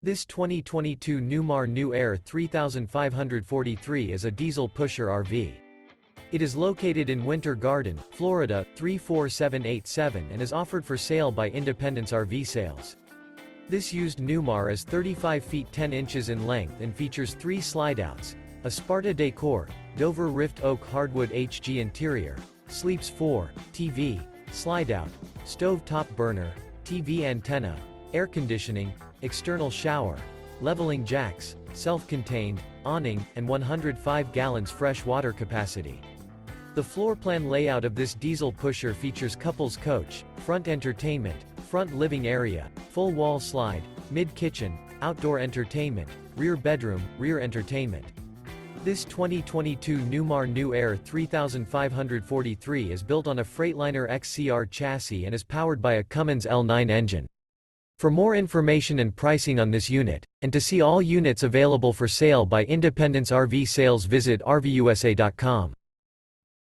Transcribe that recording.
This 2022 Newmar New Aire 3543 is a diesel pusher RV. It is located in Winter Garden, Florida, 34787 and is offered for sale by Independence RV Sales. This used Newmar is 35 feet 10 inches in length and features 3 slideouts, a Sparta Decor, Dover Rift Oak Hardwood-HG interior, sleeps 4, TV, slideout, stove top burner, TV antenna, air conditioning, external shower, leveling jacks, self-contained, awning, and 105 gallons fresh water capacity. The floor plan layout of this diesel pusher features couples coach, front entertainment, front living area, full wall slide, mid-kitchen, outdoor entertainment, rear bedroom, rear entertainment. This 2022 Newmar New Aire 3543 is built on a Freightliner XCR chassis and is powered by a Cummins L9 engine. For more information and pricing on this unit, and to see all units available for sale by Independence RV Sales, visit RVUSA.com.